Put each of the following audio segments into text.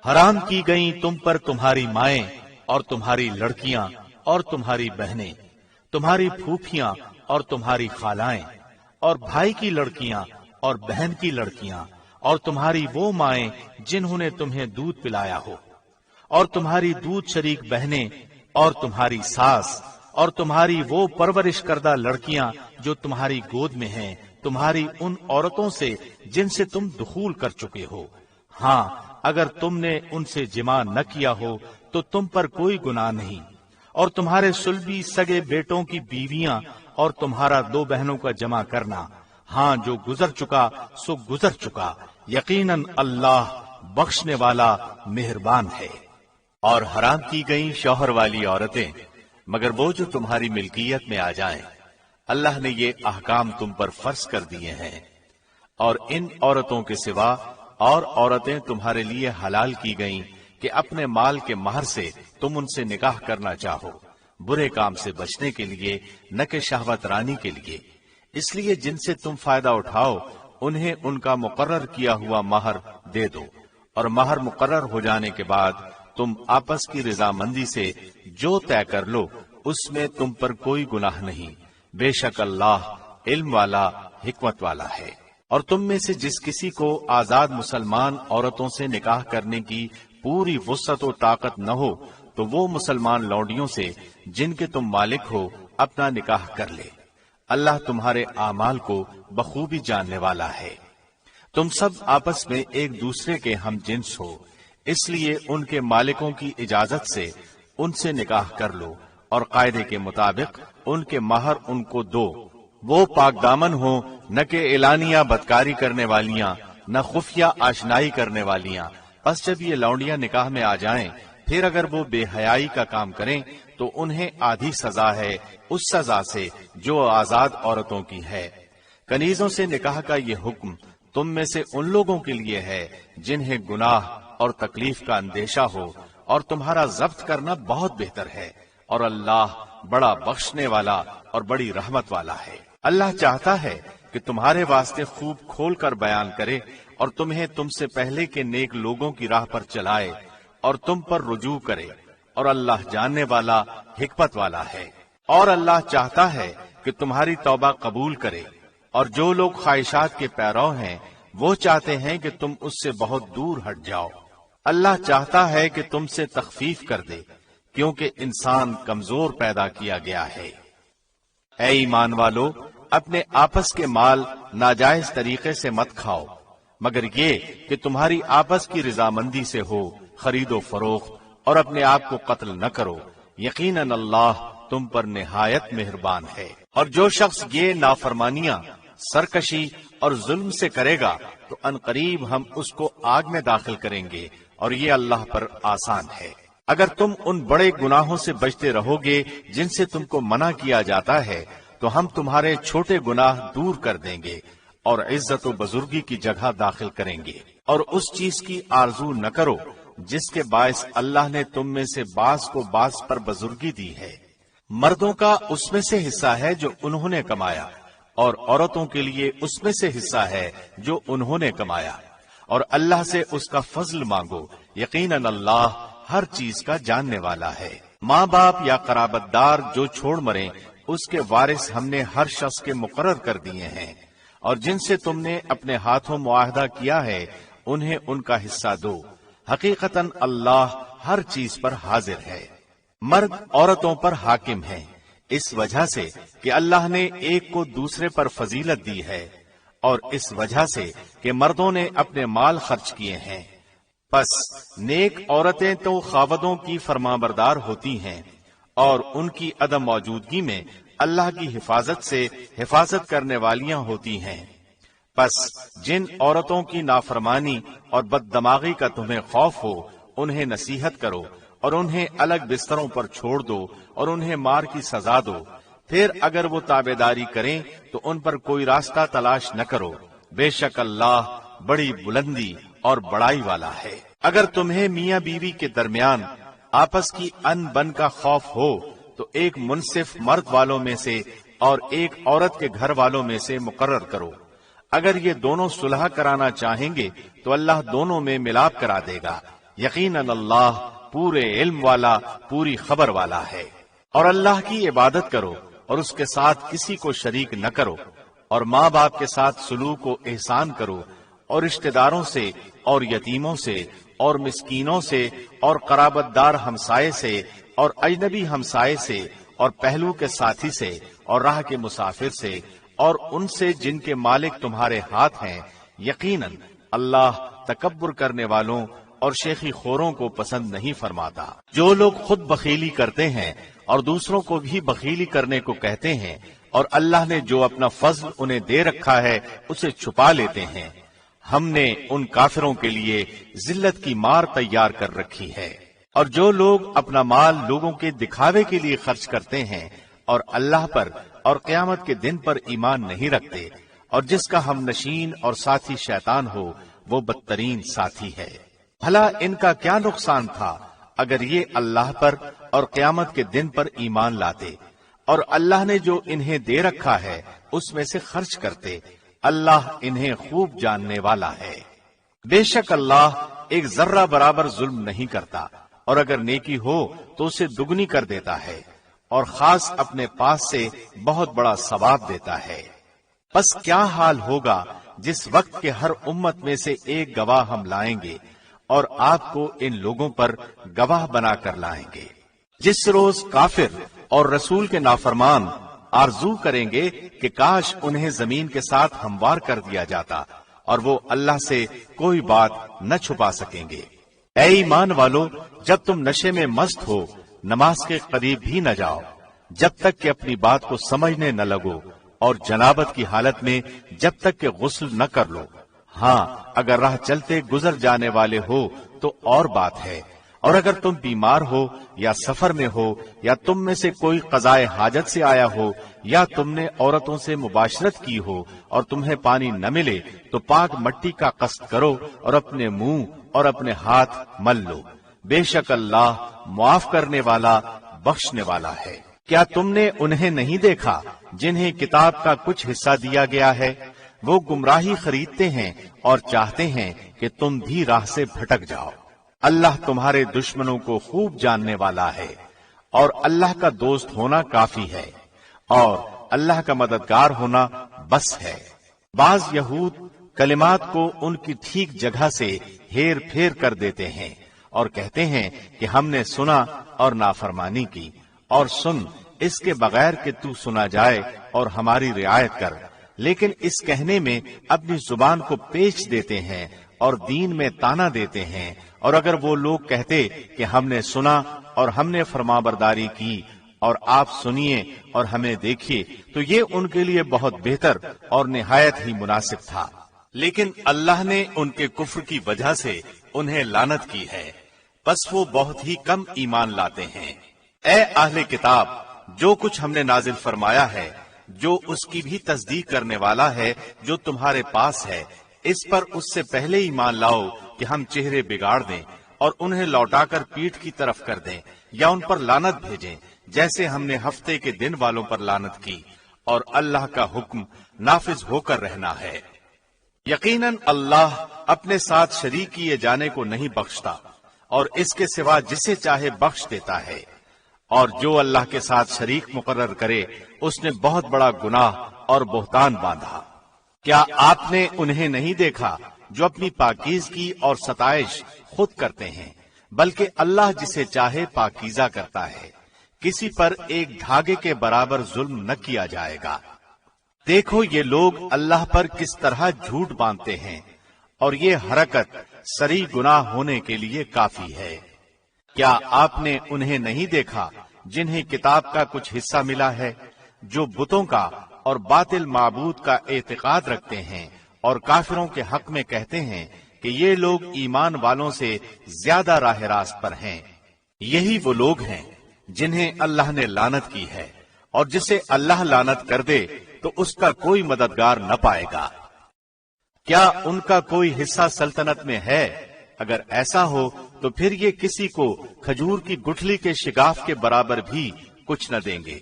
حرام کی گئی تم پر تمہاری مائیں اور تمہاری لڑکیاں اور تمہاری بہنیں، تمہاری پھوپھیاں اور تمہاری خالائیں، اور بھائی کی لڑکیاں اور بہن کی لڑکیاں، اور تمہاری وہ مائیں جنہوں نے تمہیں دودھ پلایا ہو، اور تمہاری دودھ شریک بہنیں، اور تمہاری ساس، اور تمہاری وہ پرورش کردہ لڑکیاں جو تمہاری گود میں ہیں، تمہاری ان عورتوں سے جن سے تم دخول کر چکے ہو۔ ہاں، اگر تم نے ان سے جماع نہ کیا ہو تو تم پر کوئی گناہ نہیں، اور تمہارے صلبی سگے بیٹوں کی بیویاں اور تمہارا 2 بہنوں کا جمع کرنا، ہاں جو گزر چکا سو گزر چکا، یقیناً اللہ بخشنے والا مہربان ہے۔ اور حرام کی گئی شوہر والی عورتیں مگر وہ جو تمہاری ملکیت میں آ جائیں، اللہ نے یہ احکام تم پر فرض کر دیے ہیں۔ اور ان عورتوں کے سوا اور عورتیں تمہارے لیے حلال کی گئیں کہ اپنے مال کے مہر سے تم ان سے نکاح کرنا چاہو، برے کام سے بچنے کے لیے نہ کہ شہوت رانی کے لیے، اس لیے جن سے تم فائدہ اٹھاؤ انہیں ان کا مقرر کیا ہوا مہر دے دو، اور مہر مقرر ہو جانے کے بعد تم آپس کی رضامندی سے جو طے کر لو اس میں تم پر کوئی گناہ نہیں، بے شک اللہ علم والا حکمت والا ہے۔ اور تم میں سے جس کسی کو آزاد مسلمان عورتوں سے نکاح کرنے کی پوری وسعت و طاقت نہ ہو تو وہ مسلمان لونڈیوں سے جن کے تم مالک ہو اپنا نکاح کر لے، اللہ تمہارے اعمال کو بخوبی جاننے والا ہے۔ تم سب آپس میں ایک دوسرے کے ہم جنس ہو، اس لیے ان کے مالکوں کی اجازت سے ان سے نکاح کر لو، اور قاعدے کے مطابق ان کے مہر ان کو دو، وہ پاک دامن ہو، نہ کہ اعلانیہ بدکاری کرنے والیاں، نہ خفیہ آشنائی کرنے والیاں۔ پس جب یہ لونڈیاں نکاح میں آ جائیں پھر اگر وہ بے حیائی کا کام کریں تو انہیں آدھی سزا ہے اس سزا سے جو آزاد عورتوں کی ہے۔ کنیزوں سے نکاح کا یہ حکم تم میں سے ان لوگوں کے لیے ہے جنہیں گناہ اور تکلیف کا اندیشہ ہو، اور تمہارا ضبط کرنا بہت بہتر ہے، اور اللہ بڑا بخشنے والا اور بڑی رحمت والا ہے۔ اللہ چاہتا ہے کہ تمہارے واسطے خوب کھول کر بیان کرے اور تمہیں تم سے پہلے کے نیک لوگوں کی راہ پر چلائے اور تم پر رجوع کرے، اور اللہ جاننے والا حکمت والا ہے۔ اور اللہ چاہتا ہے کہ تمہاری توبہ قبول کرے، اور جو لوگ خواہشات کے پیرو ہیں وہ چاہتے ہیں کہ تم اس سے بہت دور ہٹ جاؤ۔ اللہ چاہتا ہے کہ تم سے تخفیف کر دے، کیونکہ انسان کمزور پیدا کیا گیا ہے۔ اے ایمان والو، اپنے آپس کے مال ناجائز طریقے سے مت کھاؤ، مگر یہ کہ تمہاری آپس کی رضامندی سے ہو، خرید و فروخت، اور اپنے آپ کو قتل نہ کرو، یقیناً اللہ تم پر نہایت مہربان ہے۔ اور جو شخص یہ نافرمانیاں، سرکشی اور ظلم سے کرے گا تو عنقریب ہم اس کو آگ میں داخل کریں گے، اور یہ اللہ پر آسان ہے۔ اگر تم ان بڑے گناہوں سے بچتے رہو گے جن سے تم کو منع کیا جاتا ہے تو ہم تمہارے چھوٹے گناہ دور کر دیں گے اور عزت و بزرگی کی جگہ داخل کریں گے۔ اور اس چیز کی آرزو نہ کرو جس کے باعث اللہ نے تم میں سے بعض کو بعض پر بزرگی دی ہے۔ مردوں کا اس میں سے حصہ ہے جو انہوں نے کمایا، اور عورتوں کے لیے اس میں سے حصہ ہے جو انہوں نے کمایا، اور اللہ سے اس کا فضل مانگو، یقیناً اللہ ہر چیز کا جاننے والا ہے۔ ماں باپ یا قرابت دار جو چھوڑ مریں اس کے وارث ہم نے ہر شخص کے مقرر کر دیے ہیں، اور جن سے تم نے اپنے ہاتھوں معاہدہ کیا ہے انہیں ان کا حصہ دو، حقیقتاً اللہ ہر چیز پر حاضر ہے۔ مرد عورتوں پر حاکم ہیں اس وجہ سے کہ اللہ نے ایک کو دوسرے پر فضیلت دی ہے، اور اس وجہ سے کہ مردوں نے اپنے مال خرچ کیے ہیں۔ پس نیک عورتیں تو خاوندوں کی فرمانبردار ہوتی ہیں، اور ان کی عدم موجودگی میں اللہ کی حفاظت سے حفاظت کرنے والیاں ہوتی ہیں۔ پس جن عورتوں کی نافرمانی اور بد دماغی کا تمہیں خوف ہو انہیں نصیحت کرو، اور انہیں الگ بستروں پر چھوڑ دو اور انہیں مار کی سزا دو۔ پھر اگر وہ تابعداری کریں تو ان پر کوئی راستہ تلاش نہ کرو، بے شک اللہ بڑی بلندی اور بڑائی والا ہے۔ اگر تمہیں میاں بیوی کے درمیان آپس کی ان بن کا خوف ہو تو ایک منصف مرد والوں میں سے اور ایک عورت کے گھر والوں میں سے مقرر کرو۔ اگر یہ دونوں صلح کرانا چاہیں گے تو اللہ دونوں میں ملاپ کرا دے گا، یقیناً اللہ پورے علم والا، پوری خبر والا ہے۔ اور اللہ کی عبادت کرو اور اس کے ساتھ کسی کو شریک نہ کرو، اور ماں باپ کے ساتھ سلوک و احسان کرو، اور رشتہ داروں سے اور یتیموں سے اور مسکینوں سے اور قرابت دار ہمسائے سے اور اجنبی ہمسائے سے اور پہلو کے ساتھی سے اور راہ کے مسافر سے اور ان سے جن کے مالک تمہارے ہاتھ ہیں۔ یقیناً اللہ تکبر کرنے والوں اور شیخی خوروں کو پسند نہیں فرماتا۔ جو لوگ خود بخیلی کرتے ہیں اور دوسروں کو بھی بخیلی کرنے کو کہتے ہیں، اور اللہ نے جو اپنا فضل انہیں دے رکھا ہے اسے چھپا لیتے ہیں، ہم نے ان کافروں کے لیے ذلت کی مار تیار کر رکھی ہے۔ اور جو لوگ اپنا مال لوگوں کے دکھاوے کے لیے خرچ کرتے ہیں اور اللہ پر اور قیامت کے دن پر ایمان نہیں رکھتے، اور جس کا ہم نشین اور ساتھی شیطان ہو، وہ بدترین ساتھی ہے۔ بھلا ان کا کیا نقصان تھا اگر یہ اللہ پر اور قیامت کے دن پر ایمان لاتے اور اللہ نے جو انہیں دے رکھا ہے اس میں سے خرچ کرتے۔ اللہ انہیں خوب جاننے والا ہے۔ بے شک اللہ ایک ذرہ برابر ظلم نہیں کرتا، اور اگر نیکی ہو تو اسے دگنی کر دیتا ہے، اور خاص اپنے پاس سے بہت بڑا ثواب دیتا ہے۔ پس کیا حال ہوگا جس وقت کے ہر امت میں سے ایک گواہ ہم لائیں گے، اور آپ کو ان لوگوں پر گواہ بنا کر لائیں گے۔ جس روز کافر اور رسول کے نافرمان آرزو کریں گے کہ کاش انہیں زمین کے ساتھ ہموار کر دیا جاتا، اور وہ اللہ سے کوئی بات نہ چھپا سکیں گے۔ اے ایمان والو، جب تم نشے میں مست ہو نماز کے قریب بھی نہ جاؤ جب تک کہ اپنی بات کو سمجھنے نہ لگو، اور جنابت کی حالت میں جب تک کہ غسل نہ کر لو۔ ہاں، اگر راہ چلتے گزر جانے والے ہو تو اور بات ہے، اور اگر تم بیمار ہو یا سفر میں ہو یا تم میں سے کوئی قضائے حاجت سے آیا ہو یا تم نے عورتوں سے مباشرت کی ہو اور تمہیں پانی نہ ملے تو پاک مٹی کا قصد کرو اور اپنے منہ اور اپنے ہاتھ مل لو۔ بے شک اللہ معاف کرنے والا، بخشنے والا ہے۔ کیا تم نے انہیں نہیں دیکھا جنہیں کتاب کا کچھ حصہ دیا گیا ہے؟ وہ گمراہی خریدتے ہیں اور چاہتے ہیں کہ تم بھی راہ سے بھٹک جاؤ۔ اللہ تمہارے دشمنوں کو خوب جاننے والا ہے، اور اللہ کا دوست ہونا کافی ہے، اور اللہ کا مددگار ہونا بس ہے۔ بعض یہود کلمات کو ان کی ٹھیک جگہ سے ہیر پھیر کر دیتے ہیں اور کہتے ہیں کہ ہم نے سنا اور نافرمانی کی، اور سن اس کے بغیر کہ تو سنا جائے اور ہماری رعایت کر، لیکن اس کہنے میں اپنی زبان کو پیچ دیتے ہیں اور دین میں تانا دیتے ہیں۔ اور اگر وہ لوگ کہتے کہ ہم نے سنا اور ہم نے فرمانبرداری کی اور آپ سنیے اور ہمیں دیکھیے تو یہ ان کے لیے بہت بہتر اور نہایت ہی مناسب تھا، لیکن اللہ نے ان کے کفر کی وجہ سے انہیں لعنت کی ہے، بس وہ بہت ہی کم ایمان لاتے ہیں۔ اے اہل کتاب، جو کچھ ہم نے نازل فرمایا ہے، جو اس کی بھی تصدیق کرنے والا ہے جو تمہارے پاس ہے، اس پر اس سے پہلے ایمان لاؤ کہ ہم چہرے بگاڑ دیں اور انہیں لوٹا کر پیٹھ کی طرف کر دیں یا ان پر لعنت بھیجیں، جیسے ہم نے ہفتے کے دن والوں پر لعنت کی، اور اللہ کا حکم نافذ ہو کر رہنا ہے۔ یقیناً اللہ اپنے ساتھ شریک کیے جانے کو نہیں بخشتا، اور اس کے سوا جسے چاہے بخش دیتا ہے، اور جو اللہ کے ساتھ شریک مقرر کرے اس نے بہت بڑا گناہ اور بہتان باندھا۔ کیا آپ نے انہیں نہیں دیکھا جو اپنی پاکیزگی اور ستائش خود کرتے ہیں، بلکہ اللہ جسے چاہے پاکیزہ کرتا ہے، کسی پر ایک دھاگے کے برابر ظلم نہ کیا جائے گا۔ دیکھو یہ لوگ اللہ پر کس طرح جھوٹ باندھتے ہیں، اور یہ حرکت سری گناہ ہونے کے لیے کافی ہے۔ کیا آپ نے انہیں نہیں دیکھا جنہیں کتاب کا کچھ حصہ ملا ہے، جو بتوں کا اور باطل معبود کا اعتقاد رکھتے ہیں اور کافروں کے حق میں کہتے ہیں کہ یہ لوگ ایمان والوں سے زیادہ راہ راست پر ہیں؟ یہی وہ لوگ ہیں جنہیں اللہ نے لعنت کی ہے، اور جسے اللہ لعنت کر دے تو اس کا کوئی مددگار نہ پائے گا۔ کیا ان کا کوئی حصہ سلطنت میں ہے؟ اگر ایسا ہو تو پھر یہ کسی کو کھجور کی گٹھلی کے شگاف کے برابر بھی کچھ نہ دیں گے۔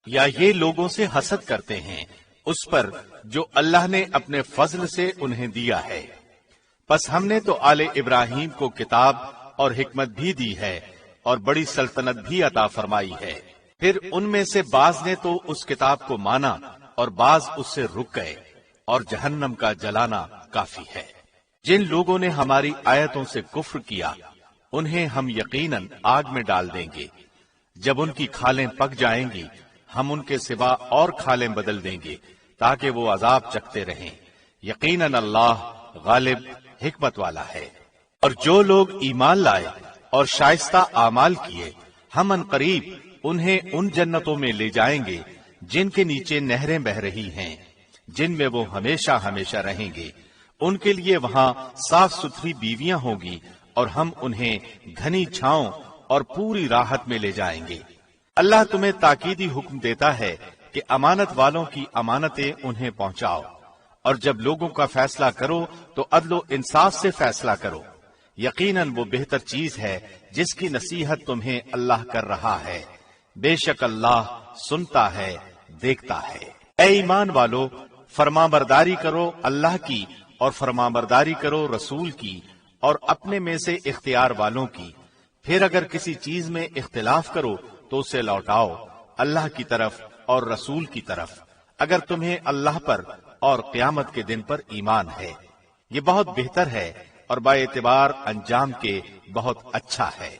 یا یہ لوگوں سے حسد کرتے ہیں اس پر جو اللہ نے اپنے فضل سے انہیں دیا ہے۔ پس ہم نے تو آل ابراہیم کو کتاب اور حکمت بھی دی ہے اور بڑی سلطنت بھی عطا فرمائی ہے۔ پھر ان میں سے بعض نے تو اس کتاب کو مانا اور بعض اس سے رک گئے، اور جہنم کا جلانا کافی ہے۔ جن لوگوں نے ہماری آیتوں سے کفر کیا انہیں ہم یقیناً آگ میں ڈال دیں گے۔ جب ان کی کھالیں پک جائیں گی ہم ان کے سوا اور کھالیں بدل دیں گے تاکہ وہ عذاب چکھتے رہیں۔ یقیناً اللہ غالب حکمت والا ہے۔ اور جو لوگ ایمان لائے اور شائستہ اعمال کیے ہم عنقریب انہیں ان جنتوں میں لے جائیں گے جن کے نیچے نہریں بہ رہی ہیں، جن میں وہ ہمیشہ ہمیشہ رہیں گے۔ ان کے لیے وہاں صاف ستھری بیویاں ہوں گی اور ہم انہیں گھنی چھاؤں اور پوری راحت میں لے جائیں گے۔ اللہ تمہیں تاکیدی حکم دیتا ہے کہ امانت والوں کی امانتیں انہیں پہنچاؤ، اور جب لوگوں کا فیصلہ کرو تو عدل و انصاف سے فیصلہ کرو۔ یقیناً وہ بہتر چیز ہے جس کی نصیحت تمہیں اللہ کر رہا ہے۔ بے شک اللہ سنتا ہے، دیکھتا ہے۔ اے ایمان والو، فرمانبرداری کرو اللہ کی اور فرمانبرداری کرو رسول کی اور اپنے میں سے اختیار والوں کی۔ پھر اگر کسی چیز میں اختلاف کرو تو اسے لوٹاؤ اللہ کی طرف اور رسول کی طرف، اگر تمہیں اللہ پر اور قیامت کے دن پر ایمان ہے۔ یہ بہت بہتر ہے اور با اعتبار انجام کے بہت اچھا ہے۔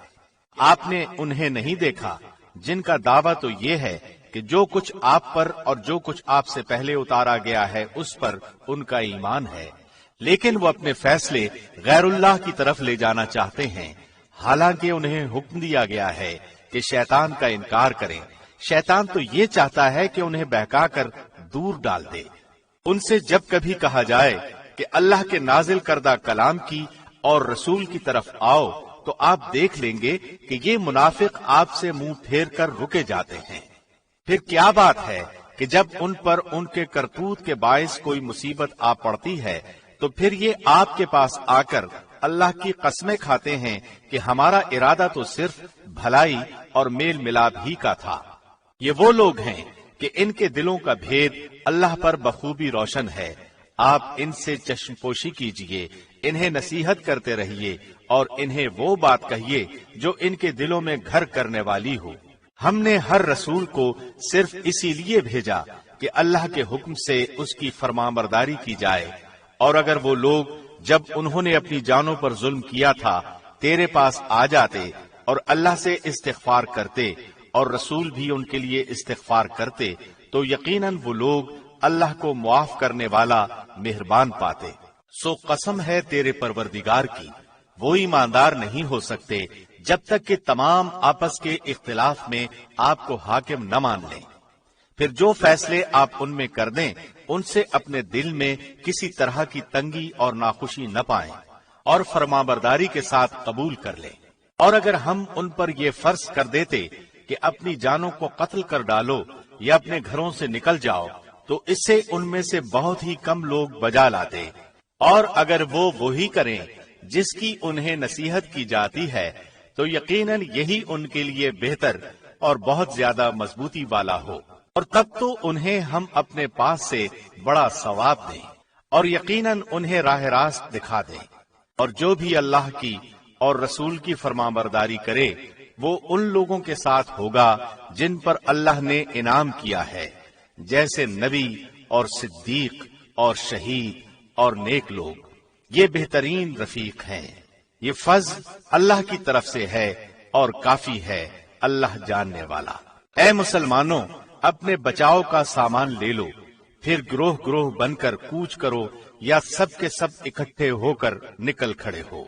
آپ نے انہیں نہیں دیکھا جن کا دعویٰ تو یہ ہے کہ جو کچھ آپ پر اور جو کچھ آپ سے پہلے اتارا گیا ہے اس پر ان کا ایمان ہے، لیکن وہ اپنے فیصلے غیر اللہ کی طرف لے جانا چاہتے ہیں، حالانکہ انہیں حکم دیا گیا ہے کہ شیطان کا انکار کریں۔ شیطان تو یہ چاہتا ہے کہ انہیں بہکا کر دور ڈال دے۔ ان سے جب کبھی کہا جائے کہ اللہ کے نازل کردہ کلام کی اور رسول کی طرف آؤ تو آپ دیکھ لیں گے کہ یہ منافق آپ سے منہ پھیر کر رکے جاتے ہیں۔ پھر کیا بات ہے کہ جب ان پر ان کے کرتوت کے باعث کوئی مصیبت آ پڑتی ہے تو پھر یہ آپ کے پاس آ کر اللہ کی قسمیں کھاتے ہیں کہ ہمارا ارادہ تو صرف بھلائی اور میل ملاپ ہی کا تھا۔ یہ وہ لوگ ہیں کہ ان کے دلوں کا بھید اللہ پر بخوبی روشن ہے۔ آپ ان سے چشم پوشی کیجئے، انہیں نصیحت کرتے رہیے اور انہیں وہ بات کہیے جو ان کے دلوں میں گھر کرنے والی ہو۔ ہم نے ہر رسول کو صرف اسی لیے بھیجا کہ اللہ کے حکم سے اس کی فرمانبرداری کی جائے، اور اگر وہ لوگ جب انہوں نے اپنی جانوں پر ظلم کیا تھا تیرے پاس آ جاتے اور اللہ سے استغفار کرتے اور رسول بھی ان کے لیے استغفار کرتے تو یقیناً وہ لوگ اللہ کو معاف کرنے والا مہربان پاتے۔ سو قسم ہے تیرے پروردگار کی، وہ ایماندار نہیں ہو سکتے جب تک کہ تمام آپس کے اختلاف میں آپ کو حاکم نہ مان لیں۔ پھر جو فیصلے آپ ان میں کر دیں ان سے اپنے دل میں کسی طرح کی تنگی اور ناخوشی نہ پائیں اور فرمانبرداری کے ساتھ قبول کر لیں۔ اور اگر ہم ان پر یہ فرض کر دیتے کہ اپنی جانوں کو قتل کر ڈالو یا اپنے گھروں سے نکل جاؤ تو اس سے ان میں سے بہت ہی کم لوگ بجا لاتے، اور اگر وہ وہی کریں جس کی انہیں نصیحت کی جاتی ہے تو یقیناً یہی ان کے لیے بہتر اور بہت زیادہ مضبوطی والا ہو، اور تب تو انہیں ہم اپنے پاس سے بڑا ثواب دیں اور یقیناً انہیں راہ راست دکھا دیں۔ اور جو بھی اللہ کی اور رسول کی فرمانبرداری کرے وہ ان لوگوں کے ساتھ ہوگا جن پر اللہ نے انعام کیا ہے، جیسے نبی اور صدیق اور شہید اور نیک لوگ، یہ بہترین رفیق ہیں۔ یہ فضل اللہ کی طرف سے ہے اور کافی ہے اللہ جاننے والا۔ اے مسلمانوں، اپنے بچاؤ کا سامان لے لو، پھر گروہ گروہ بن کر کوچ کرو یا سب کے سب اکٹھے ہو کر نکل کھڑے ہو۔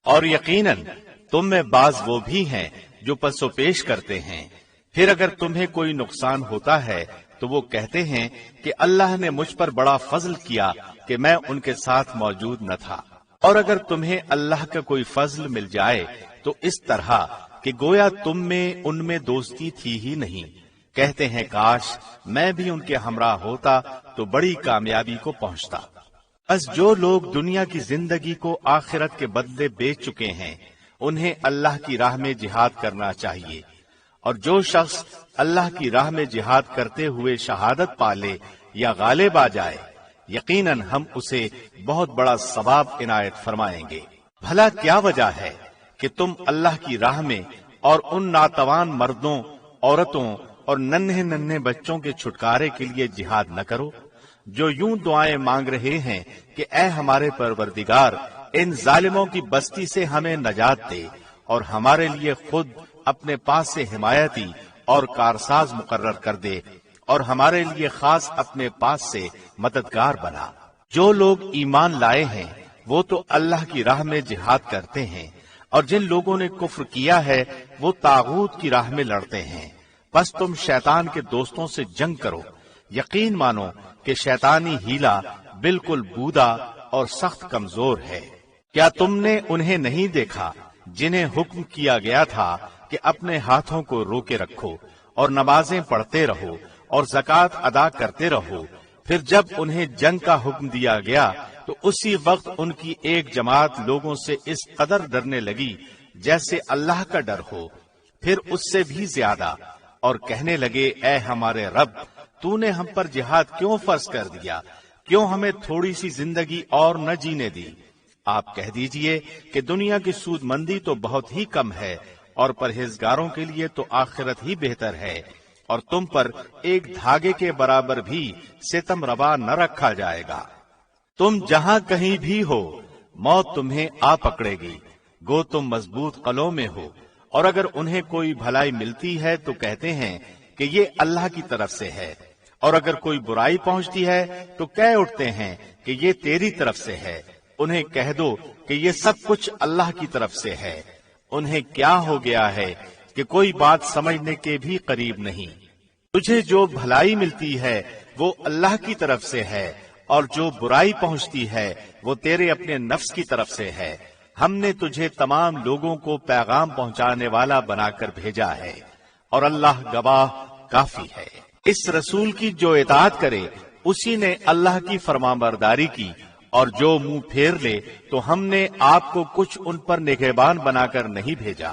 اور یقیناً تم میں بعض وہ بھی ہیں جو پس و پیش کرتے ہیں، پھر اگر تمہیں کوئی نقصان ہوتا ہے تو وہ کہتے ہیں کہ اللہ نے مجھ پر بڑا فضل کیا کہ میں ان کے ساتھ موجود نہ تھا۔ اور اگر تمہیں اللہ کا کوئی فضل مل جائے تو اس طرح کہ گویا تم میں ان میں دوستی تھی ہی نہیں، کہتے ہیں کاش میں بھی ان کے ہمراہ ہوتا تو بڑی کامیابی کو پہنچتا۔ بس جو لوگ دنیا کی زندگی کو آخرت کے بدلے بیچ چکے ہیں انہیں اللہ کی راہ میں جہاد کرنا چاہیے، اور جو شخص اللہ کی راہ میں جہاد کرتے ہوئے شہادت پا لے یا غالب آ جائے یقیناً ہم اسے بہت بڑا ثواب عنایت فرمائیں گے۔ بھلا کیا وجہ ہے کہ تم اللہ کی راہ میں اور ان ناتوان مردوں، عورتوں اور ننھے ننھے بچوں کے چھٹکارے کے لیے جہاد نہ کرو، جو یوں دعائیں مانگ رہے ہیں کہ اے ہمارے پروردگار، ان ظالموں کی بستی سے ہمیں نجات دے اور ہمارے لیے خود اپنے پاس سے حمایتی اور کارساز مقرر کر دے اور ہمارے لیے خاص اپنے پاس سے مددگار بنا۔ جو لوگ ایمان لائے ہیں وہ تو اللہ کی راہ میں جہاد کرتے ہیں، اور جن لوگوں نے کفر کیا ہے وہ طاغوت کی راہ میں لڑتے ہیں۔ بس تم شیطان کے دوستوں سے جنگ کرو، یقین مانو کہ شیطانی ہیلا بالکل بودا اور سخت کمزور ہے۔ کیا تم نے انہیں نہیں دیکھا جنہیں حکم کیا گیا تھا کہ اپنے ہاتھوں کو روکے رکھو اور نمازیں پڑھتے رہو اور زکوٰۃ ادا کرتے رہو، پھر جب انہیں جنگ کا حکم دیا گیا تو اسی وقت ان کی ایک جماعت لوگوں سے اس قدر ڈرنے لگی جیسے اللہ کا ڈر ہو، پھر اس سے بھی زیادہ، اور کہنے لگے اے ہمارے رب، تو نے ہم پر جہاد کیوں فرض کر دیا؟ کیوں ہمیں تھوڑی سی زندگی اور نہ جینے دی؟ آپ کہہ دیجئے کہ دنیا کی سود مندی تو بہت ہی کم ہے اور پرہیزگاروں کے لیے تو آخرت ہی بہتر ہے، اور تم پر ایک دھاگے کے برابر بھی ستم روا نہ رکھا جائے گا۔ تم جہاں کہیں بھی ہو موت تمہیں آ پکڑے گی، گو تم مضبوط قلعوں میں ہو، اور اگر انہیں کوئی بھلائی ملتی ہے تو کہتے ہیں کہ یہ اللہ کی طرف سے ہے، اور اگر کوئی برائی پہنچتی ہے تو کہہ اٹھتے ہیں کہ یہ تیری طرف سے ہے۔ انہیں کہہ دو کہ یہ سب کچھ اللہ کی طرف سے ہے۔ انہیں کیا ہو گیا ہے کہ کوئی بات سمجھنے کے بھی قریب نہیں۔ تجھے جو بھلائی ملتی ہے وہ اللہ کی طرف سے ہے، اور جو برائی پہنچتی ہے وہ تیرے اپنے نفس کی طرف سے ہے۔ ہم نے تجھے تمام لوگوں کو پیغام پہنچانے والا بنا کر بھیجا ہے، اور اللہ گواہ کافی ہے۔ اس رسول کی جو اطاعت کرے اسی نے اللہ کی فرمانبرداری کی، اور جو منہ پھیر لے تو ہم نے آپ کو کچھ ان پر نگہبان بنا کر نہیں بھیجا۔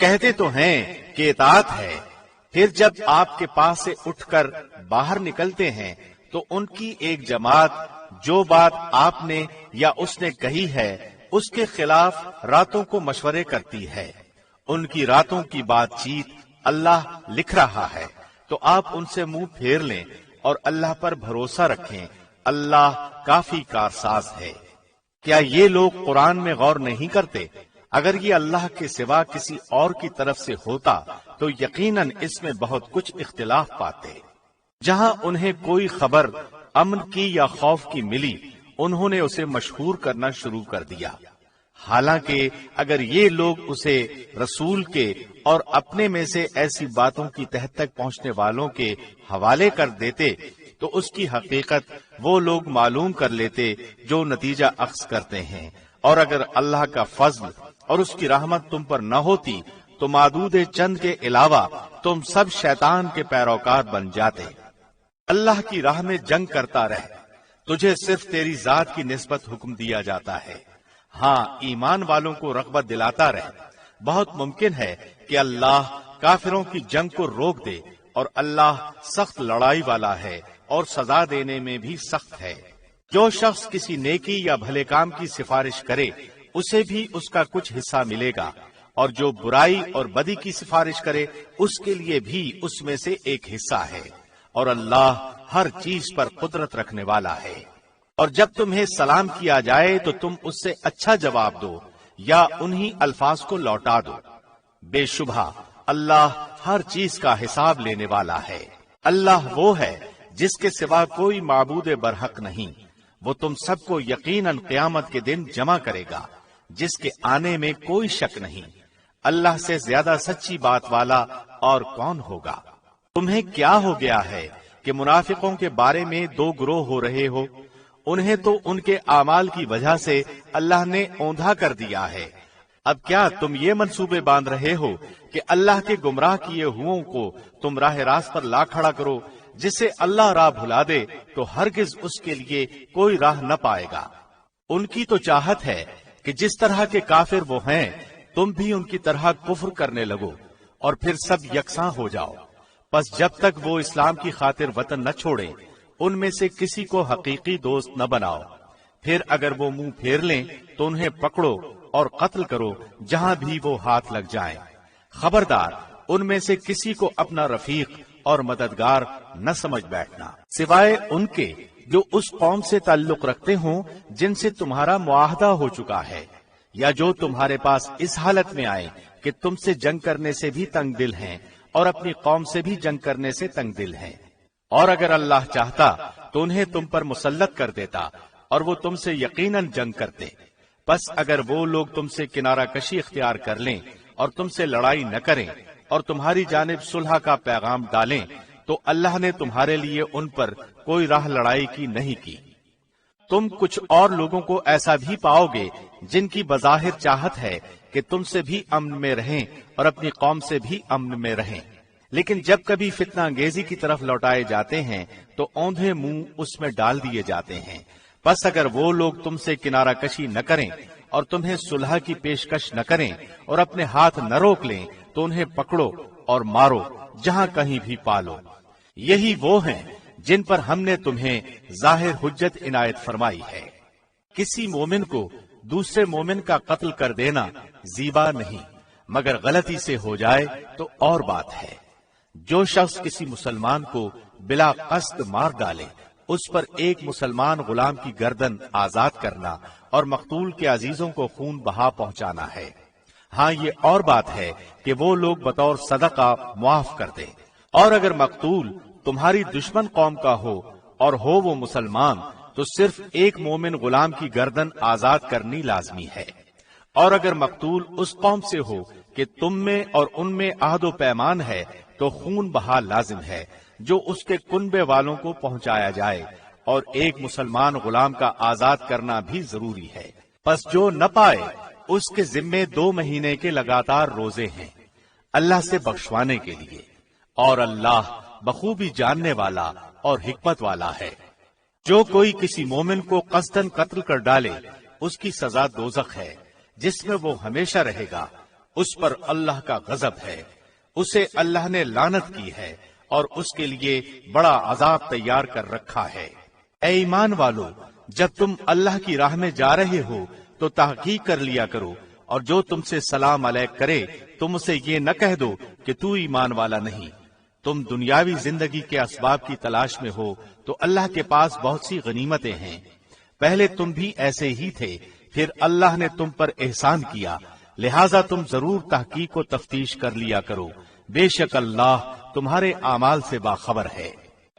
کہتے تو ہیں کہ اطاعت ہے، پھر جب آپ کے پاس سے اٹھ کر باہر نکلتے ہیں تو ان کی ایک جماعت جو بات آپ نے یا اس نے کہی ہے اس کے خلاف راتوں کو مشورے کرتی ہے۔ ان کی راتوں کی بات چیت اللہ لکھ رہا ہے، تو آپ ان سے منہ پھیر لیں اور اللہ پر بھروسہ رکھیں، اللہ کافی کارساز ہے۔ کیا یہ لوگ قرآن میں غور نہیں کرتے؟ اگر یہ اللہ کے سوا کسی اور کی طرف سے ہوتا تو یقیناً اس میں بہت کچھ اختلاف پاتے۔ جہاں انہیں کوئی خبر امن کی یا خوف کی ملی انہوں نے اسے مشہور کرنا شروع کر دیا، حالانکہ اگر یہ لوگ اسے رسول کے اور اپنے میں سے ایسی باتوں کی تہ تک پہنچنے والوں کے حوالے کر دیتے تو اس کی حقیقت وہ لوگ معلوم کر لیتے جو نتیجہ اخذ کرتے ہیں، اور اگر اللہ کا فضل اور اس کی رحمت تم پر نہ ہوتی تو معدود چند کے علاوہ تم سب شیطان کے پیروکار بن جاتے۔ اللہ کی راہ میں جنگ کرتا رہ، تجھے صرف تیری ذات کی نسبت حکم دیا جاتا ہے۔ ہاں، ایمان والوں کو رغبت دلاتا رہ۔ بہت ممکن ہے کہ اللہ کافروں کی جنگ کو روک دے، اور اللہ سخت لڑائی والا ہے اور سزا دینے میں بھی سخت ہے۔ جو شخص کسی نیکی یا بھلے کام کی سفارش کرے اسے بھی اس کا کچھ حصہ ملے گا، اور جو برائی اور بدی کی سفارش کرے اس کے لیے بھی اس میں سے ایک حصہ ہے، اور اللہ ہر چیز پر قدرت رکھنے والا ہے۔ اور جب تمہیں سلام کیا جائے تو تم اس سے اچھا جواب دو یا انہی الفاظ کو لوٹا دو۔ بے شبہ اللہ ہر چیز کا حساب لینے والا ہے۔ اللہ وہ ہے جس کے سوا کوئی معبود برحق نہیں، وہ تم سب کو یقیناً قیامت کے دن جمع کرے گا جس کے آنے میں کوئی شک نہیں۔ اللہ سے زیادہ سچی بات والا اور کون ہوگا؟ تمہیں کیا ہو گیا ہے کہ منافقوں کے بارے میں دو گروہ ہو رہے ہو؟ انہیں تو ان کے اعمال کی وجہ سے اللہ نے اوندھا کر دیا ہے۔ اب کیا تم یہ منصوبے باندھ رہے ہو کہ اللہ کے گمراہ کیے ہوئوں کو تم راہ راست پر لا کھڑا کرو؟ جسے اللہ راہ بھلا دے تو ہرگز اس کے لیے کوئی راہ نہ پائے گا۔ ان کی تو چاہت ہے کہ جس طرح کے کافر وہ ہیں تم بھی ان کی طرح کفر کرنے لگو اور پھر سب یکساں ہو جاؤ۔ بس جب تک وہ اسلام کی خاطر وطن نہ چھوڑیں ان میں سے کسی کو حقیقی دوست نہ بناؤ۔ پھر اگر وہ منہ پھیر لیں تو انہیں پکڑو اور قتل کرو جہاں بھی وہ ہاتھ لگ جائیں۔ خبردار ان میں سے کسی کو اپنا رفیق اور مددگار نہ سمجھ بیٹھنا، سوائے ان کے جو اس قوم سے تعلق رکھتے ہوں جن سے تمہارا معاہدہ ہو چکا ہے، یا جو تمہارے پاس اس حالت میں آئے کہ تم سے جنگ کرنے سے بھی تنگ دل ہیں اور اپنی قوم سے بھی جنگ کرنے سے تنگ دل ہیں۔ اور اگر اللہ چاہتا تو انہیں تم پر مسلط کر دیتا اور وہ تم سے یقیناً جنگ کرتے۔ پس اگر وہ لوگ تم سے کنارہ کشی اختیار کر لیں اور تم سے لڑائی نہ کریں اور تمہاری جانب صلح کا پیغام ڈالیں تو اللہ نے تمہارے لیے ان پر کوئی راہ لڑائی کی نہیں کی۔ تم کچھ اور لوگوں کو ایسا بھی پاؤ گے جن کی بظاہر چاہت ہے کہ تم سے بھی امن میں رہیں اور اپنی قوم سے بھی امن میں رہیں، لیکن جب کبھی فتنہ انگیزی کی طرف لوٹائے جاتے ہیں تو اوندھے منہ اس میں ڈال دیے جاتے ہیں۔ پس اگر وہ لوگ تم سے کنارہ کشی نہ کریں اور تمہیں صلح کی پیشکش نہ کریں اور اپنے ہاتھ نہ روک لیں تو انہیں پکڑو اور مارو جہاں کہیں بھی پالو۔ یہی وہ ہیں جن پر ہم نے تمہیں ظاہر حجت عنایت فرمائی ہے۔ کسی مومن کو دوسرے مومن کا قتل کر دینا زیبا نہیں، مگر غلطی سے ہو جائے تو اور بات ہے۔ جو شخص کسی مسلمان کو بلا قصد مار ڈالے اس پر ایک مسلمان غلام کی گردن آزاد کرنا اور مقتول کے عزیزوں کو خون بہا پہنچانا ہے۔ ہاں یہ اور بات ہے کہ وہ لوگ بطور صدقہ معاف کر دے۔ اور اگر مقتول تمہاری دشمن قوم کا ہو اور ہو وہ مسلمان تو صرف ایک مومن غلام کی گردن آزاد کرنی لازمی ہے۔ اور اگر مقتول اس قوم سے ہو کہ تم میں اور ان میں عہد و پیمان ہے تو خون بہا لازم ہے جو اس کے کنبے والوں کو پہنچایا جائے، اور ایک مسلمان غلام کا آزاد کرنا بھی ضروری ہے۔ پس جو نہ پائے اس کے ذمے 2 مہینے کے لگاتار روزے ہیں اللہ سے بخشوانے کے لیے، اور اللہ بخوبی جاننے والا اور حکمت والا ہے۔ جو کوئی کسی مومن کو قصداً قتل کر ڈالے اس کی سزا دوزخ ہے جس میں وہ ہمیشہ رہے گا، اس پر اللہ کا غضب ہے، اسے اللہ نے لعنت کی ہے اور اس کے لیے بڑا عذاب تیار کر رکھا ہے۔ اے ایمان والو، جب تم اللہ کی راہ میں جا رہے ہو تو تحقیق کر لیا کرو، اور جو تم سے سلام علیک کرے تم اسے یہ نہ کہہ دو کہ تو ایمان والا نہیں۔ تم دنیاوی زندگی کے اسباب کی تلاش میں ہو تو اللہ کے پاس بہت سی غنیمتیں ہیں۔ پہلے تم بھی ایسے ہی تھے، پھر اللہ نے تم پر احسان کیا، لہذا تم ضرور تحقیق و تفتیش کر لیا کرو، بے شک اللہ تمہارے اعمال سے باخبر ہے۔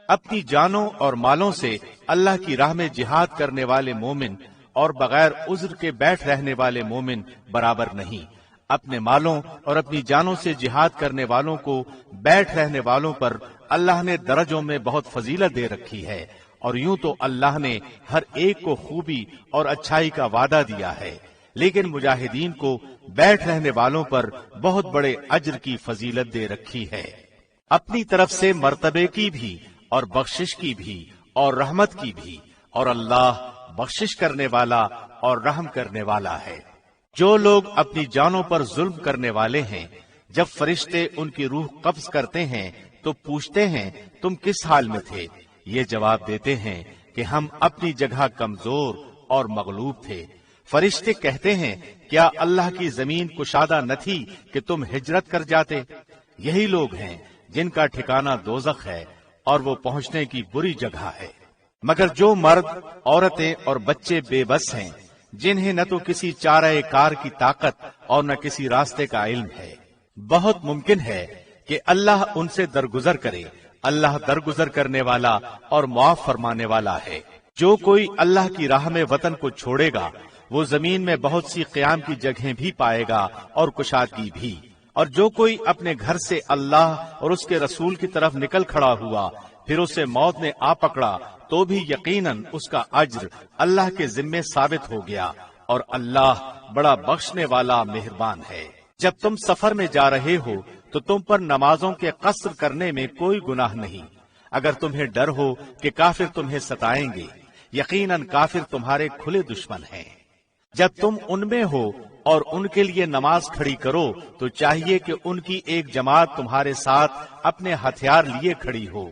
اپنی جانوں اور مالوں سے اللہ کی راہ میں جہاد کرنے والے مومن اور بغیر عذر کے بیٹھ رہنے والے مومن برابر نہیں۔ اپنے مالوں اور اپنی جانوں سے جہاد کرنے والوں کو بیٹھ رہنے والوں پر اللہ نے درجوں میں بہت فضیلت دے رکھی ہے، اور یوں تو اللہ نے ہر ایک کو خوبی اور اچھائی کا وعدہ دیا ہے، لیکن مجاہدین کو بیٹھ رہنے والوں پر بہت بڑے اجر کی فضیلت دے رکھی ہے۔ اپنی طرف سے مرتبے کی بھی اور بخشش کی بھی اور رحمت کی بھی، اور اللہ بخشش کرنے والا اور رحم کرنے والا ہے۔ جو لوگ اپنی جانوں پر ظلم کرنے والے ہیں، جب فرشتے ان کی روح قبض کرتے ہیں تو پوچھتے ہیں تم کس حال میں تھے؟ یہ جواب دیتے ہیں کہ ہم اپنی جگہ کمزور اور مغلوب تھے۔ فرشتے کہتے ہیں کیا اللہ کی زمین کشادہ نہ تھی کہ تم ہجرت کر جاتے؟ یہی لوگ ہیں جن کا ٹھکانہ دوزخ ہے اور وہ پہنچنے کی بری جگہ ہے۔ مگر جو مرد، عورتیں اور بچے بے بس ہیں، جنہیں نہ تو کسی چارہ کار کی طاقت اور نہ کسی راستے کا علم ہے، بہت ممکن ہے کہ اللہ ان سے درگزر کرے۔ اللہ درگزر کرنے والا اور معاف فرمانے والا ہے۔ جو کوئی اللہ کی راہ میں وطن کو چھوڑے گا وہ زمین میں بہت سی قیام کی جگہیں بھی پائے گا اور کشادگی بھی، اور جو کوئی اپنے گھر سے اللہ اور اس کے رسول کی طرف نکل کھڑا ہوا پھر اسے موت نے آ پکڑا تو بھی یقیناً اس کا اجر اللہ کے ذمے ثابت ہو گیا، اور اللہ بڑا بخشنے والا مہربان ہے۔ جب تم سفر میں جا رہے ہو تو تم پر نمازوں کے قصر کرنے میں کوئی گناہ نہیں، اگر تمہیں ڈر ہو کہ کافر تمہیں ستائیں گے، یقیناً کافر تمہارے کھلے دشمن ہیں۔ جب تم ان میں ہو اور ان کے لیے نماز کھڑی کرو تو چاہیے کہ ان کی ایک جماعت تمہارے ساتھ اپنے ہتھیار لیے کھڑی ہو،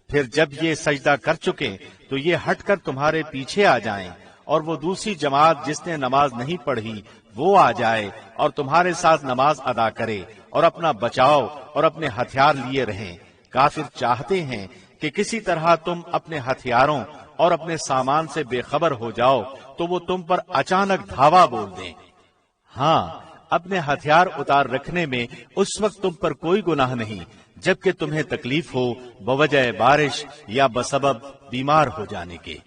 پھر جب یہ سجدہ کر چکے تو یہ ہٹ کر تمہارے پیچھے آ جائیں، اور وہ دوسری جماعت جس نے نماز نہیں پڑھی وہ آ جائے اور تمہارے ساتھ نماز ادا کرے اور اپنا بچاؤ اور اپنے ہتھیار لیے رہیں۔ کافر چاہتے ہیں کہ کسی طرح تم اپنے ہتھیاروں اور اپنے سامان سے بے خبر ہو جاؤ تو وہ تم پر اچانک دھاوا بول دیں۔ ہاں، اپنے ہتھیار اتار رکھنے میں اس وقت تم پر کوئی گناہ نہیں جبکہ تمہیں تکلیف ہو بوجہ بارش یا بسبب بیمار ہو جانے کے،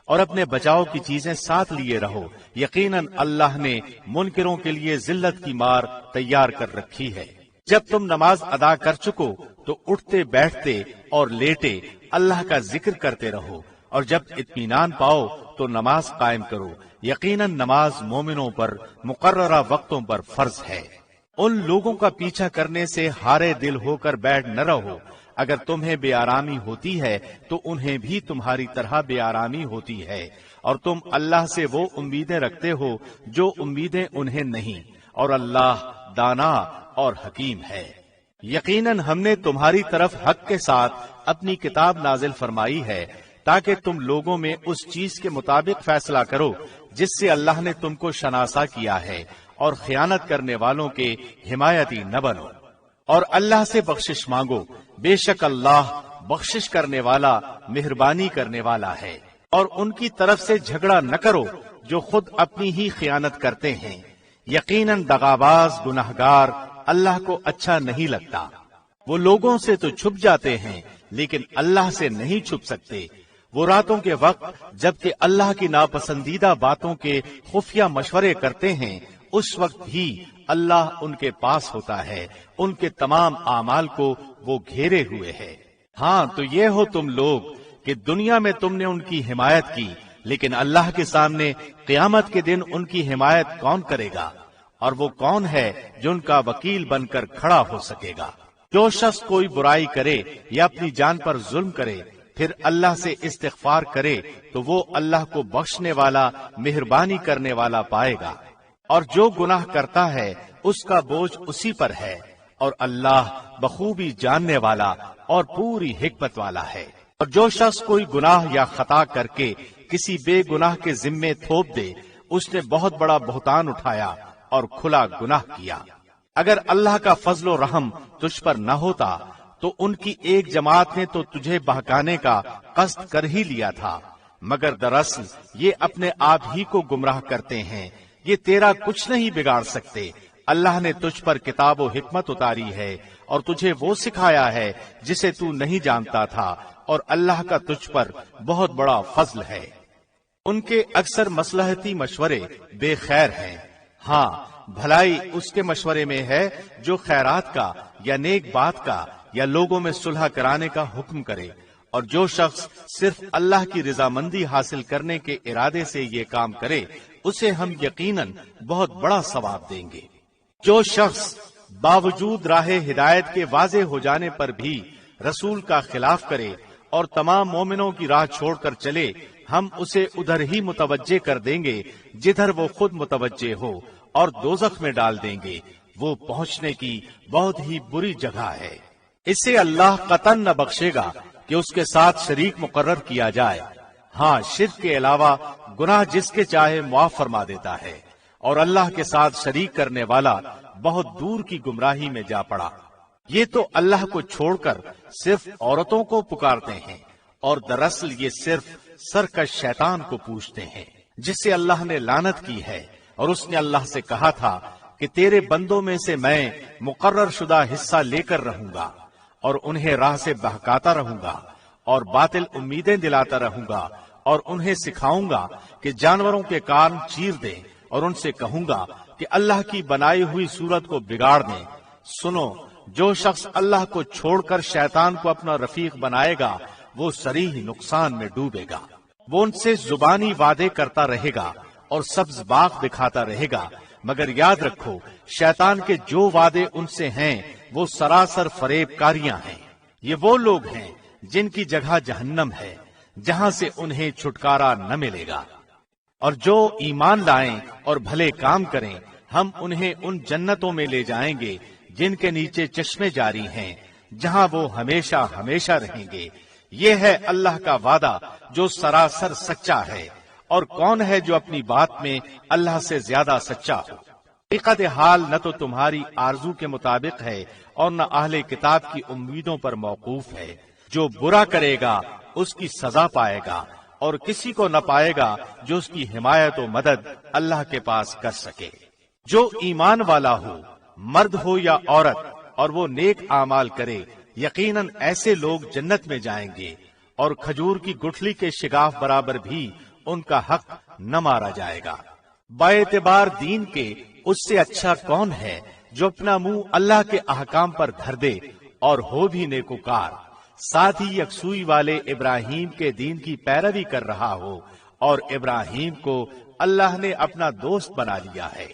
اور اپنے بچاؤ کی چیزیں ساتھ لیے رہو۔ یقیناً اللہ نے منکروں کے لیے ذلت کی مار تیار کر رکھی ہے۔ جب تم نماز ادا کر چکو تو اٹھتے بیٹھتے اور لیٹے اللہ کا ذکر کرتے رہو، اور جب اطمینان پاؤ تو نماز قائم کرو۔ یقیناً نماز مومنوں پر مقررہ وقتوں پر فرض ہے۔ ان لوگوں کا پیچھا کرنے سے ہارے دل ہو کر بیٹھ نہ رہو۔ اگر تمہیں بے آرامی ہوتی ہے تو انہیں بھی تمہاری طرح بے آرامی ہوتی ہے، اور تم اللہ سے وہ امیدیں رکھتے ہو جو امیدیں انہیں نہیں، اور اللہ دانا اور حکیم ہے۔ یقیناً ہم نے تمہاری طرف حق کے ساتھ اپنی کتاب نازل فرمائی ہے تاکہ تم لوگوں میں اس چیز کے مطابق فیصلہ کرو جس سے اللہ نے تم کو شناسا کیا ہے، اور خیانت کرنے والوں کے حمایتی نہ بنو، اور اللہ سے بخشش مانگو، بے شک اللہ بخشش کرنے والا مہربانی کرنے والا ہے۔ اور ان کی طرف سے جھگڑا نہ کرو جو خود اپنی ہی خیانت کرتے ہیں، یقیناً دغاباز گناہگار اللہ کو اچھا نہیں لگتا۔ وہ لوگوں سے تو چھپ جاتے ہیں لیکن اللہ سے نہیں چھپ سکتے۔ وہ راتوں کے وقت جبکہ اللہ کی ناپسندیدہ باتوں کے خفیہ مشورے کرتے ہیں، اس وقت ہی اللہ ان کے پاس ہوتا ہے، ان کے تمام اعمال کو وہ گھیرے ہوئے ہے۔ ہاں تو یہ ہو تم لوگ کہ دنیا میں تم نے ان کی حمایت کی، لیکن اللہ کے سامنے قیامت کے دن ان کی حمایت کون کرے گا؟ اور وہ کون ہے جو ان کا وکیل بن کر کھڑا ہو سکے گا؟ جو شخص کوئی برائی کرے یا اپنی جان پر ظلم کرے پھر اللہ سے استغفار کرے تو وہ اللہ کو بخشنے والا مہربانی کرنے والا پائے گا، اور جو گناہ کرتا ہے اس کا بوجھ اسی پر ہے، اور اللہ بخوبی جاننے والا اور پوری حکمت والا ہے۔ اور جو شخص کوئی گناہ یا خطا کر کے کسی بے گناہ کے ذمے تھوپ دے اس نے بہت بڑا بہتان اٹھایا اور کھلا گناہ کیا۔ اگر اللہ کا فضل و رحم تجھ پر نہ ہوتا تو ان کی ایک جماعت نے تو تجھے بہکانے کا قصد کر ہی لیا تھا، مگر دراصل یہ اپنے آپ ہی کو گمراہ کرتے ہیں، یہ تیرا کچھ نہیں بگاڑ سکتے۔ اللہ نے تجھ پر کتاب و حکمت اتاری ہے اور تجھے وہ سکھایا ہے جسے تو نہیں جانتا تھا، اور اللہ کا تجھ پر بہت بڑا فضل ہے۔ ان کے اکثر مصلحتی مشورے بے خیر ہیں، ہاں بھلائی اس کے مشورے میں ہے جو خیرات کا یا نیک بات کا یا لوگوں میں صلح کرانے کا حکم کرے، اور جو شخص صرف اللہ کی رضامندی حاصل کرنے کے ارادے سے یہ کام کرے اسے ہم یقیناً بہت بڑا ثواب دیں گے۔ جو شخص باوجود راہ ہدایت کے واضح ہو جانے پر بھی رسول کا خلاف کرے اور تمام مومنوں کی راہ چھوڑ کر چلے، ہم اسے ادھر ہی متوجہ کر دیں گے جدھر وہ خود متوجہ ہو، اور دوزخ میں ڈال دیں گے، وہ پہنچنے کی بہت ہی بری جگہ ہے۔ اسے اللہ قطعاً نہ بخشے گا کہ اس کے ساتھ شریک مقرر کیا جائے۔ ہاں شرک کے علاوہ گناہ جس کے چاہے معاف فرما دیتا ہے، اور اللہ کے ساتھ شریک کرنے والا بہت دور کی گمراہی میں جا پڑا۔ یہ تو اللہ کو چھوڑ کر صرف عورتوں کو پکارتے ہیں، اور دراصل یہ صرف سرکش شیطان کو پوچھتے ہیں جس سے اللہ نے لعنت کی ہے، اور اس نے اللہ سے کہا تھا کہ تیرے بندوں میں سے میں مقرر شدہ حصہ لے کر رہوں گا اور انہیں راہ سے بہکاتا رہوں گا اور باطل امیدیں دلاتا رہوں گا، اور انہیں سکھاؤں گا کہ جانوروں کے کان چیر دیں، اور ان سے کہوں گا کہ اللہ کی بنائی ہوئی صورت کو بگاڑ دیں۔ سنو، جو شخص اللہ کو چھوڑ کر شیطان کو اپنا رفیق بنائے گا وہ صریح نقصان میں ڈوبے گا۔ وہ ان سے زبانی وعدے کرتا رہے گا اور سبز باغ دکھاتا رہے گا، مگر یاد رکھو شیطان کے جو وعدے ان سے ہیں وہ سراسر فریب کاریاں ہیں۔ یہ وہ لوگ ہیں جن کی جگہ جہنم ہے جہاں سے انہیں چھٹکارا نہ ملے گا۔ اور جو ایمان لائیں اور بھلے کام کریں ہم انہیں ان جنتوں میں لے جائیں گے جن کے نیچے چشمے جاری ہیں، جہاں وہ ہمیشہ ہمیشہ رہیں گے۔ یہ ہے اللہ کا وعدہ جو سراسر سچا ہے، اور کون ہے جو اپنی بات میں اللہ سے زیادہ سچا ہو؟ حقیقت حال نہ تو تمہاری آرزو کے مطابق ہے اور نہ اہل کتاب کی امیدوں پر موقوف ہے۔ جو برا کرے گا اس کی سزا پائے گا، اور کسی کو نہ پائے گا جو اس کی حمایت و مدد اللہ کے پاس کر سکے۔ جو ایمان والا ہو، مرد ہو یا عورت، اور وہ نیک اعمال کرے، یقیناً ایسے لوگ جنت میں جائیں گے، اور کھجور کی گٹھلی کے شگاف برابر بھی ان کا حق نہ مارا جائے گا۔ باعتبار دین کے اس سے اچھا کون ہے جو اپنا منہ اللہ کے احکام پر دھر دے اور ہو بھی نیکوکار، ساتھ ہی یکسوئی والے ابراہیم کے دین کی پیروی کر رہا ہو، اور ابراہیم کو اللہ نے اپنا دوست بنا لیا ہے۔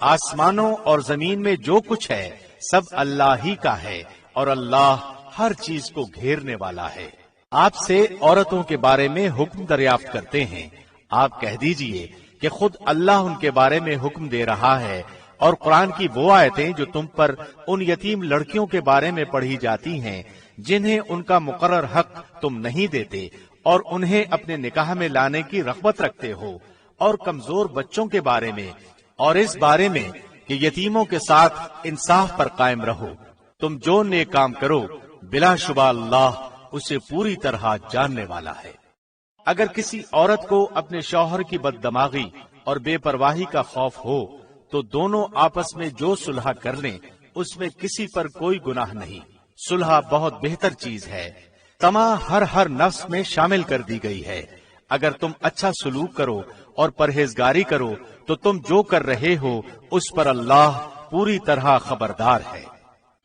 آسمانوں اور زمین میں جو کچھ ہے سب اللہ ہی کا ہے، اور اللہ ہر چیز کو گھیرنے والا ہے۔ آپ سے عورتوں کے بارے میں حکم دریافت کرتے ہیں، آپ کہہ دیجئے کہ خود اللہ ان کے بارے میں حکم دے رہا ہے، اور قرآن کی وہ آیتیں جو تم پر ان یتیم لڑکیوں کے بارے میں پڑھی جاتی ہیں جنہیں ان کا مقرر حق تم نہیں دیتے، اور انہیں اپنے نکاح میں لانے کی رغبت رکھتے ہو، اور کمزور بچوں کے بارے میں، اور اس بارے میں کہ یتیموں کے ساتھ انصاف پر قائم رہو۔ تم جو نیک کام کرو بلا شبہ اللہ اسے پوری طرح جاننے والا ہے۔ اگر کسی عورت کو اپنے شوہر کی بد دماغی اور بے پرواہی کا خوف ہو تو دونوں آپس میں جو صلح کر لیں اس میں کسی پر کوئی گناہ نہیں۔ صلح بہت بہتر چیز ہے، طمع ہر نفس میں شامل کر دی گئی ہے۔ اگر تم اچھا سلوک کرو اور پرہیزگاری کرو تو تم جو کر رہے ہو اس پر اللہ پوری طرح خبردار ہے۔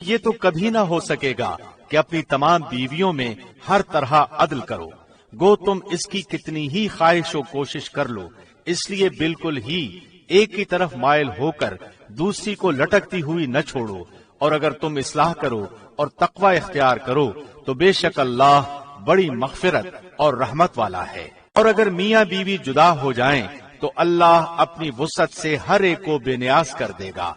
یہ تو کبھی نہ ہو سکے گا کہ اپنی تمام بیویوں میں ہر طرح عدل کرو، گو تم اس کی کتنی ہی خواہش و کوشش کر لو، اس لیے بالکل ہی ایک کی طرف مائل ہو کر دوسری کو لٹکتی ہوئی نہ چھوڑو، اور اگر تم اصلاح کرو اور تقوی اختیار کرو تو بے شک اللہ بڑی مغفرت اور رحمت والا ہے۔ اور اگر میاں بیوی جدا ہو جائیں تو اللہ اپنی وسعت سے ہر ایک کو بے نیاز کر دے گا،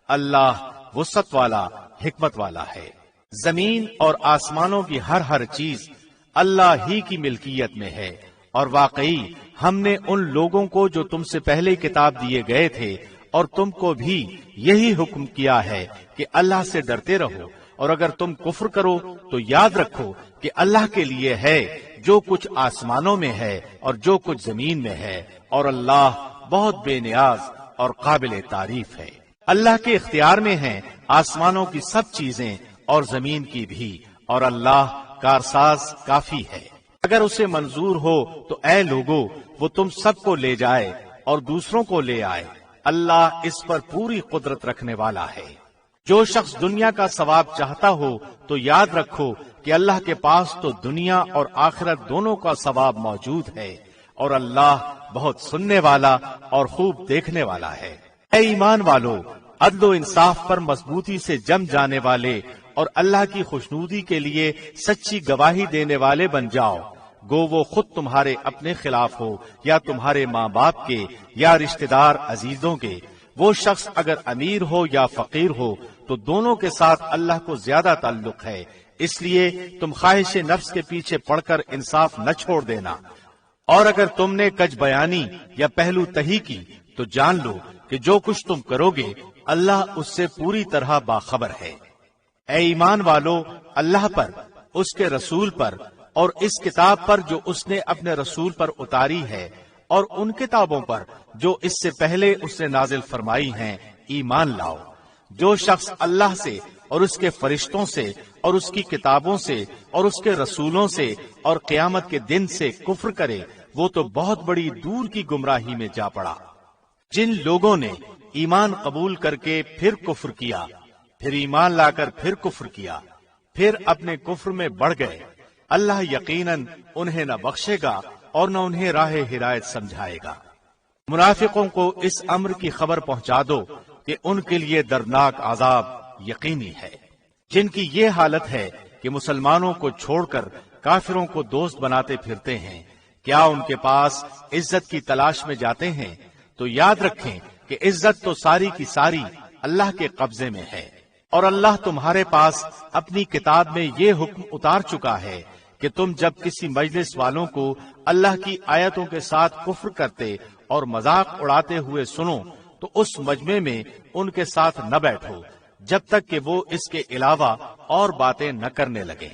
اللہ وسعت والا حکمت والا ہے۔ زمین اور آسمانوں کی ہر چیز اللہ ہی کی ملکیت میں ہے، اور واقعی ہم نے ان لوگوں کو جو تم سے پہلے کتاب دیے گئے تھے اور تم کو بھی یہی حکم کیا ہے کہ اللہ سے ڈرتے رہو، اور اگر تم کفر کرو تو یاد رکھو کہ اللہ کے لیے ہے جو کچھ آسمانوں میں ہے اور جو کچھ زمین میں ہے، اور اللہ بہت بے نیاز اور قابل تعریف ہے۔ اللہ کے اختیار میں ہیں آسمانوں کی سب چیزیں اور زمین کی بھی، اور اللہ کارساز کافی ہے۔ اگر اسے منظور ہو تو اے لوگو وہ تم سب کو لے جائے اور دوسروں کو لے آئے، اللہ اس پر پوری قدرت رکھنے والا ہے۔ جو شخص دنیا کا ثواب چاہتا ہو تو یاد رکھو کہ اللہ کے پاس تو دنیا اور آخرت دونوں کا ثواب موجود ہے، اور اللہ بہت سننے والا اور خوب دیکھنے والا ہے۔ اے ایمان والو، عدل و انصاف پر مضبوطی سے جم جانے والے اور اللہ کی خوشنودی کے لیے سچی گواہی دینے والے بن جاؤ، گو وہ خود تمہارے اپنے خلاف ہو یا تمہارے ماں باپ کے یا رشتہ دار عزیزوں کے۔ وہ شخص اگر امیر ہو یا فقیر ہو تو دونوں کے ساتھ اللہ کو زیادہ تعلق ہے، اس لیے تم خواہش نفس کے پیچھے پڑ کر انصاف نہ چھوڑ دینا۔ اور اگر تم نے کج بیانی یا پہلو تہی کی تو جان لو کہ جو کچھ تم کرو گے اللہ اس سے پوری طرح باخبر ہے۔ اے ایمان والو، اللہ پر، اس کے رسول پر اور اس کتاب پر جو اس نے اپنے رسول پر اتاری ہے اور ان کتابوں پر جو اس سے پہلے اس نے نازل فرمائی ہیں ایمان لاؤ۔ جو شخص اللہ سے اور اس کے فرشتوں سے اور اس کی کتابوں سے اور اس کے رسولوں سے اور قیامت کے دن سے کفر کرے وہ تو بہت بڑی دور کی گمراہی میں جا پڑا۔ جن لوگوں نے ایمان قبول کر کے پھر کفر کیا، پھر ایمان لا کر پھر کفر کیا، پھر اپنے کفر میں بڑھ گئے، اللہ یقیناً انہیں نہ بخشے گا اور نہ انہیں راہ ہدایت سمجھائے گا۔ منافقوں کو اس امر کی خبر پہنچا دو کہ ان کے لیے دردناک عذاب یقینی ہے۔ جن کی یہ حالت ہے کہ مسلمانوں کو چھوڑ کر کافروں کو دوست بناتے پھرتے ہیں، کیا ان کے پاس عزت کی تلاش میں جاتے ہیں؟ تو یاد رکھیں کہ عزت تو ساری کی ساری اللہ کے قبضے میں ہے، اور اللہ تمہارے پاس اپنی کتاب میں یہ حکم اتار چکا ہے کہ تم جب کسی مجلس والوں کو اللہ کی آیتوں کے ساتھ کفر کرتے اور مذاق اڑاتے ہوئے سنو تو اس مجمع میں ان کے ساتھ نہ بیٹھو جب تک کہ وہ اس کے علاوہ اور باتیں نہ کرنے لگے،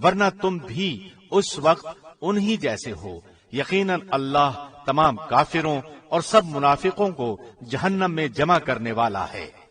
ورنہ تم بھی اس وقت انہی جیسے ہو۔ یقیناً اللہ تمام کافروں اور سب منافقوں کو جہنم میں جمع کرنے والا ہے۔